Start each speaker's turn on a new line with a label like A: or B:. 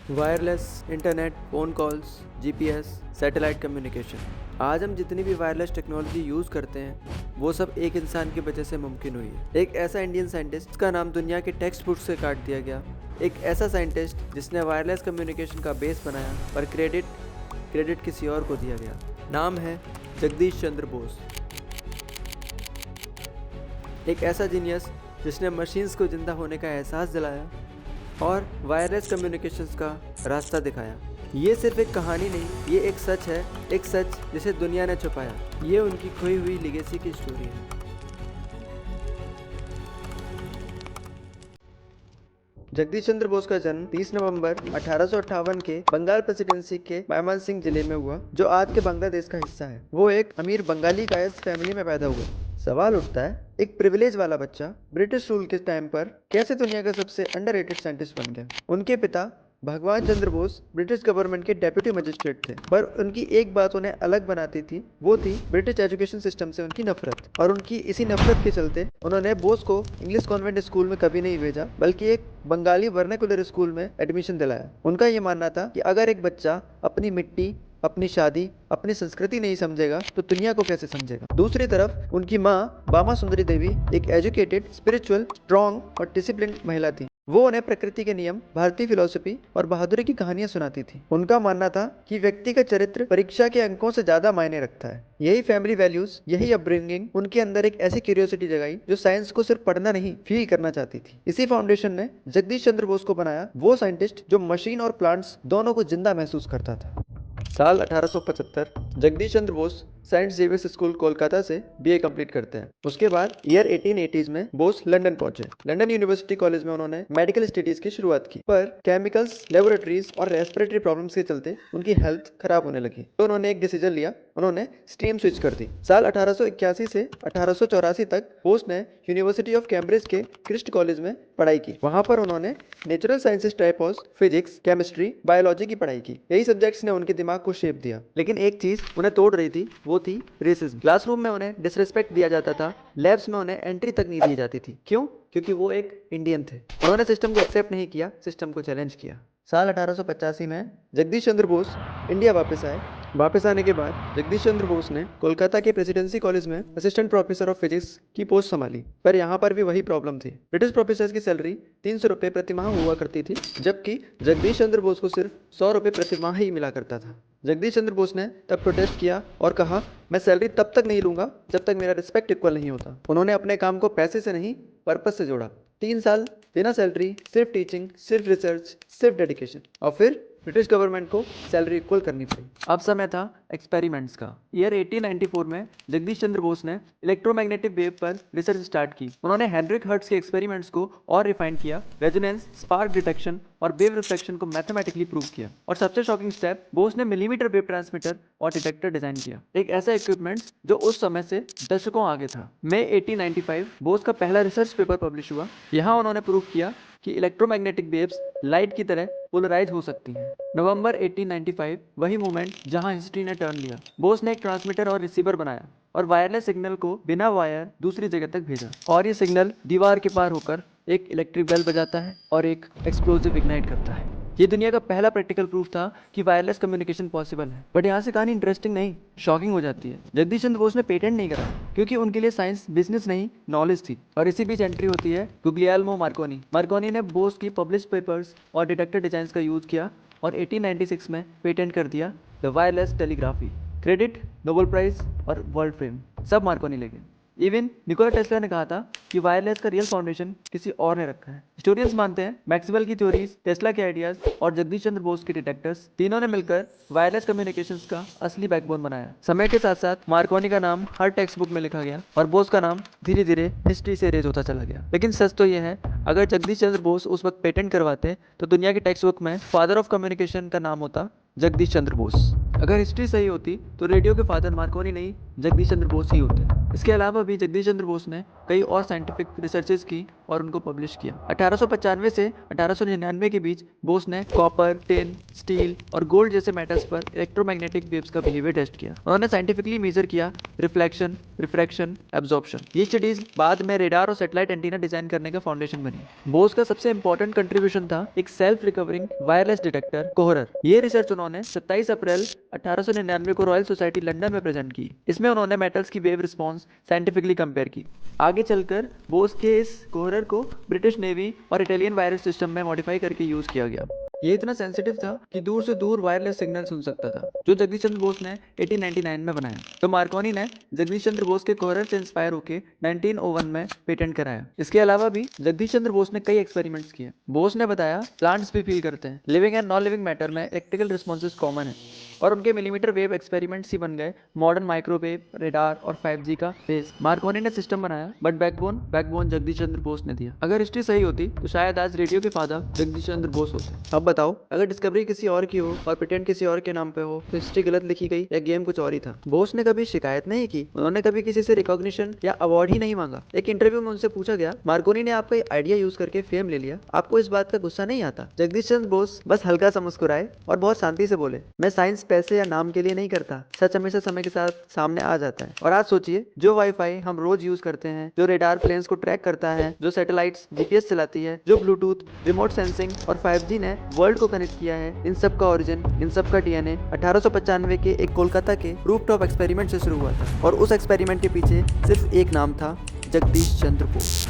A: Wireless internet, phone calls, GPS, satellite communication. आज हम जितनी भी वायरलेस टेक्नोलॉजी यूज़ करते हैं वो सब एक इंसान की वजह से मुमकिन हुई है। एक ऐसा इंडियन साइंटिस्ट जिसका नाम दुनिया के टेक्स्ट बुक से काट दिया गया, एक ऐसा साइंटिस्ट जिसने वायरलेस कम्युनिकेशन का बेस बनाया पर क्रेडिट किसी और को दिया गया। नाम है जगदीश चंद्र बोस। एक ऐसा जीनियस जिसने मशीन्स को जिंदा होने का एहसास दिलाया और वायरलेस कम्युनिकेशंस का रास्ता दिखाया। ये सिर्फ एक कहानी नहीं, ये एक सच है, एक सच जिसे दुनिया ने छुपाया। ये उनकी खोई हुई लेगेसी की स्टोरी है। जगदीश चंद्र बोस का जन्म 30 नवंबर 1858 के बंगाल प्रेसिडेंसी के मयमनसिंह जिले में हुआ, जो आज के बांग्लादेश का हिस्सा है। वो एक अमीर बंगाली कायस्थ फैमिली में पैदा हुए। सवाल उठता है, एक प्रिविलेज वाला बच्चा ब्रिटिश रूल के टाइम पर कैसे दुनिया का सबसे अंडररेटेड साइंटिस्ट बन गया। उनके पिता भगवान चंद्र बोस ब्रिटिश गवर्नमेंट के डेप्यूटी मजिस्ट्रेट थे, पर उनकी एक बात उन्हें अलग बनाती थी, वो थी ब्रिटिश एजुकेशन सिस्टम से उनकी नफरत। और उनकी इसी नफरत के चलते उन्होंने बोस को इंग्लिश कॉन्वेंट स्कूल में कभी नहीं भेजा, बल्कि एक बंगाली वर्नाकुलर स्कूल में एडमिशन दिलाया। उनका ये मानना था कि अगर एक बच्चा अपनी मिट्टी, अपनी शादी, अपनी संस्कृति नहीं समझेगा तो दुनिया को कैसे समझेगा। दूसरी तरफ उनकी माँ बामा सुंदरी देवी एक एजुकेटेड, स्पिरिचुअल, स्ट्रॉन्ग और डिसिप्लिन महिला थी। वो उन्हें प्रकृति के नियम, भारतीय फिलोसफी और बहादुरी की कहानियां सुनाती थी। उनका मानना था कि व्यक्ति का चरित्र परीक्षा के अंकों से ज्यादा मायने रखता है। यही फैमिली वैल्यूज, यही अपब्रिंगिंग उनके अंदर एक ऐसी क्यूरियोसिटी जगाई जो साइंस को सिर्फ पढ़ना नहीं, फील करना चाहती थी। इसी फाउंडेशन ने जगदीश चंद्र बोस को बनाया, वो साइंटिस्ट जो मशीन और प्लांट्स दोनों को जिंदा महसूस करता था। साल 1875 Jagdish Chandra Bose saint Xavier's school Kolkata से बीए कंप्लीट करते हैं। उसके बाद ईयर 1880s में बोस लंदन पहुंचे। लंदन यूनिवर्सिटी कॉलेज में उन्होंने मेडिकल स्टडीज की शुरुआत की, पर केमिकल्स, लेबोरेटरीज और रेस्पिरेटरी प्रॉब्लम्स के चलते उनकी हेल्थ खराब होने लगी। तो उन्होंने एक डिसीजन लिया, उन्होंने स्ट्रीम स्विच कर दी। साल 1881 से 1884 तक बोस ने यूनिवर्सिटी ऑफ कैम्ब्रिज के क्रिस्ट कॉलेज में पढ़ाई की। वहां पर उन्होंने natural sciences types, physics, chemistry, biology की पढ़ाई की। यही सब्जेक्ट्स ने उनके दिमाग को शेप दिया। लेकिन एक चीज उन्हें तोड़ रही थी, वो थी रेसिज्म। क्लासरूम में उन्हें डिसरिस्पेक्ट दिया जाता था, लैब्स में उन्हें एंट्री तक नहीं दी जाती थी। क्यों? क्योंकि वो एक इंडियन थे। उन्होंने सिस्टम को एक्सेप्ट नहीं किया, सिस्टम को चैलेंज किया। साल 1885 में जगदीश चंद्र बोस इंडिया वापस आए। वापस आने के बाद जगदीश चंद्र बोस ने कोलकाता के प्रेसिडेंसी कॉलेज में असिस्टेंट प्रोफेसर ऑफ फिजिक्स की पोस्ट संभाली, पर यहाँ पर भी वही प्रॉब्लम थी। ब्रिटिश प्रोफेसर की सैलरी 300 रुपये प्रति माह हुआ करती थी, जबकि जगदीश चंद्र बोस को सिर्फ 100 रुपये प्रति माह ही मिला करता था। जगदीश चंद्र बोस ने तब प्रोटेस्ट किया और कहा, मैं सैलरी तब तक नहीं लूंगा जब तक मेरा रिस्पेक्ट इक्वल नहीं होता। उन्होंने अपने काम को पैसे से नहीं, पर्पस से जोड़ा। 3 साल बिना सैलरी, सिर्फ टीचिंग, सिर्फ रिसर्च, सिर्फ डेडिकेशन, और फिर ब्रिटिश गवर्नमेंट को सैलरी इक्वल करनी पड़ी। अब समय था एक्सपेरिमेंट्स का। ईयर 1894 में जगदीश चंद्र बोस ने इलेक्ट्रोमैग्नेटिक वेव पर रिसर्च स्टार्ट की। उन्होंने हेनरिक हर्ट्ज के एक्सपेरिमेंट्स को और रिफाइन किया, रेजोनेंस, स्पार्क डिटेक्शन और वेव रिफ्लेक्शन को मैथमेटिकली प्रूव किया। और सबसे शॉकिंग स्टेप, बोस ने मिलीमीटर वेव ट्रांसमीटर और डिटेक्टर डिजाइन किया, एक ऐसा इक्विपमेंट जो उस समय से दशकों आगे था। मई 1895 बोस का पहला रिसर्च पेपर पब्लिश हुआ। यहाँ उन्होंने प्रूव किया कि इलेक्ट्रोमैग्नेटिक वेव्स लाइट की तरह पोलराइज हो सकती हैं। नवंबर 1895 वही मोमेंट जहां हिस्ट्री ने टर्न लिया। बोस ने एक ट्रांसमीटर और रिसीवर बनाया और वायरलेस सिग्नल को बिना वायर दूसरी जगह तक भेजा, और ये सिग्नल दीवार के पार होकर एक इलेक्ट्रिक बेल बजाता है और एक एक्सप्लोजिव इग्नाइट करता है। ये दुनिया का पहला प्रैक्टिकल प्रूफ था कि वायरलेस कम्युनिकेशन पॉसिबल है। बट यहाँ से कहानी इंटरेस्टिंग नहीं, शॉकिंग हो जाती है। जगदीश चंद्र बोस ने पेटेंट नहीं करा, क्योंकि उनके लिए साइंस बिजनेस नहीं, नॉलेज थी। और इसी बीच एंट्री होती है गुग्लियाल्मो मार्कोनी। मार्कोनी ने बोस की पब्लिश पेपर्स और डिटेक्टर डिजाइन का यूज किया और 1896 में पेटेंट कर दिया the wireless telegraphy. Credit, Nobel prize और वर्ल्ड फेम सब मार्कोनी ले गए। इवन निकोला टेस्ला ने कहा था कि वायरलेस का रियल फाउंडेशन किसी और ने रखा है। हिस्टोरियंस मानते हैं मैक्सवेल की थ्योरीज, टेस्ला के आइडियाज और जगदीश चंद्र बोस के डिटेक्टर्स, तीनों ने मिलकर वायरलेस कम्युनिकेशंस का असली बैकबोन बनाया। समय के साथ साथ मार्कोनी का नाम हर टेक्स्ट बुक में लिखा गया और बोस का नाम धीरे धीरे हिस्ट्री से इरेज होता चला गया। लेकिन सच तो यह है, अगर जगदीश चंद्र बोस उस वक्त पेटेंट करवाते तो दुनिया की टेक्स्ट बुक में फादर ऑफ कम्युनिकेशन का नाम होता जगदीश चंद्र बोस। अगर हिस्ट्री सही होती तो रेडियो के फादर मार्कोनी नहीं, जगदीश चंद्र बोस ही होते। इसके अलावा भी जगदीश चंद्र बोस ने कई और साइंटिफिक रिसर्चेज की और उनको पब्लिश किया। 1895 से 1899 के बीच बोस ने कॉपर, टिन, स्टील और गोल्ड जैसे मेटल्स पर इलेक्ट्रोमैग्नेटिक वेव्स का बिहेवियर टेस्ट किया। उन्होंने साइंटिफिकली मेजर किया रिफ्लेक्शन, रिफ्रैक्शन, एब्जॉर्प्शन। ये स्टडीज बाद में रेडार और सैटेलाइट एंटीना डिजाइन करने का फाउंडेशन बनी। बोस का सबसे इंपॉर्टेंट कंट्रीब्यूशन था एक सेल्फ रिकवरिंग वायरलेस डिटेक्टर कोहरर। ये रिसर्च उन्होंने 27 अप्रैल 1899 को रॉयल सोसाइटी लंदन में प्रेजेंट की। इसमें उन्होंने मेटल्स की वेव रिस्पॉन्स साइंटिफिकली कंपेयर की। आगे चलकर बोस के इस कोहरर को ब्रिटिश नेवी और इटालियन वायरलेस सिस्टम में मॉडिफाई करके यूज किया गया। ये इतना सेंसिटिव था कि दूर से दूर वायरलेस सिग्नल सुन सकता था, जो जगदीश चंद्र बोस ने 1899 में बनाया। तो मार्कोनी ने जगदीश चंद्र बोस के कोहरर से इंस्पायर होकर 1901 में पेटेंट कराया। इसके अलावा भी जगदीश चंद्र बोस ने कई एक्सपेरिमेंट्स किए। बोस ने बताया प्लांट्स भी फील करते हैं, living and non living matter में इलेक्ट्रिकल रिस्पॉन्सेज कॉमन है, और उनके मिलीमीटर वेव एक्सपेरिमेंट्स ही बन गए मॉडर्न माइक्रोवेव, रेडार और 5G का बेस। मार्कोनी ने सिस्टम बनाया, बट बैकबोन जगदीश चंद्र बोस ने दिया। अगर हिस्ट्री सही होती तो शायद आज रेडियो के फादर जगदीश चंद्र बोस होते। अब बताओ, अगर डिस्कवरी किसी और की हो और पेटेंट किसी और के नाम पे हो तो हिस्ट्री गलत लिखी गई या गेम कुछ और ही था। बोस ने कभी शिकायत नहीं की, उन्होंने कभी किसी से रिकॉग्निशन या अवार्ड ही नहीं मांगा। एक इंटरव्यू में उनसे पूछा गया, मार्कोनी ने आपका आइडिया यूज करके फेम ले लिया, आपको इस बात का गुस्सा नहीं आता? जगदीश चंद्र बोस बस हल्का सा मुस्कुराए और बहुत शांति से बोले, मैं साइंस पैसे या नाम के लिए नहीं करता, सच हमेशा समय के साथ सामने आ जाता है। और आज सोचिए, जो वाईफाई हम रोज यूज करते हैं, जो रेडार प्लेन्स को ट्रैक करता है, जो सैटेलाइट्स जीपीएस चलाती है, जो ब्लूटूथ, रिमोट सेंसिंग और 5G ने वर्ल्ड को कनेक्ट किया है, इन सब का ओरिजिन, इन सब का डीएनए 1895 के एक कोलकाता के रूफटॉप एक्सपेरिमेंट से शुरू हुआ था। और उस एक्सपेरिमेंट के पीछे सिर्फ एक नाम था, जगदीश चंद्र बोस।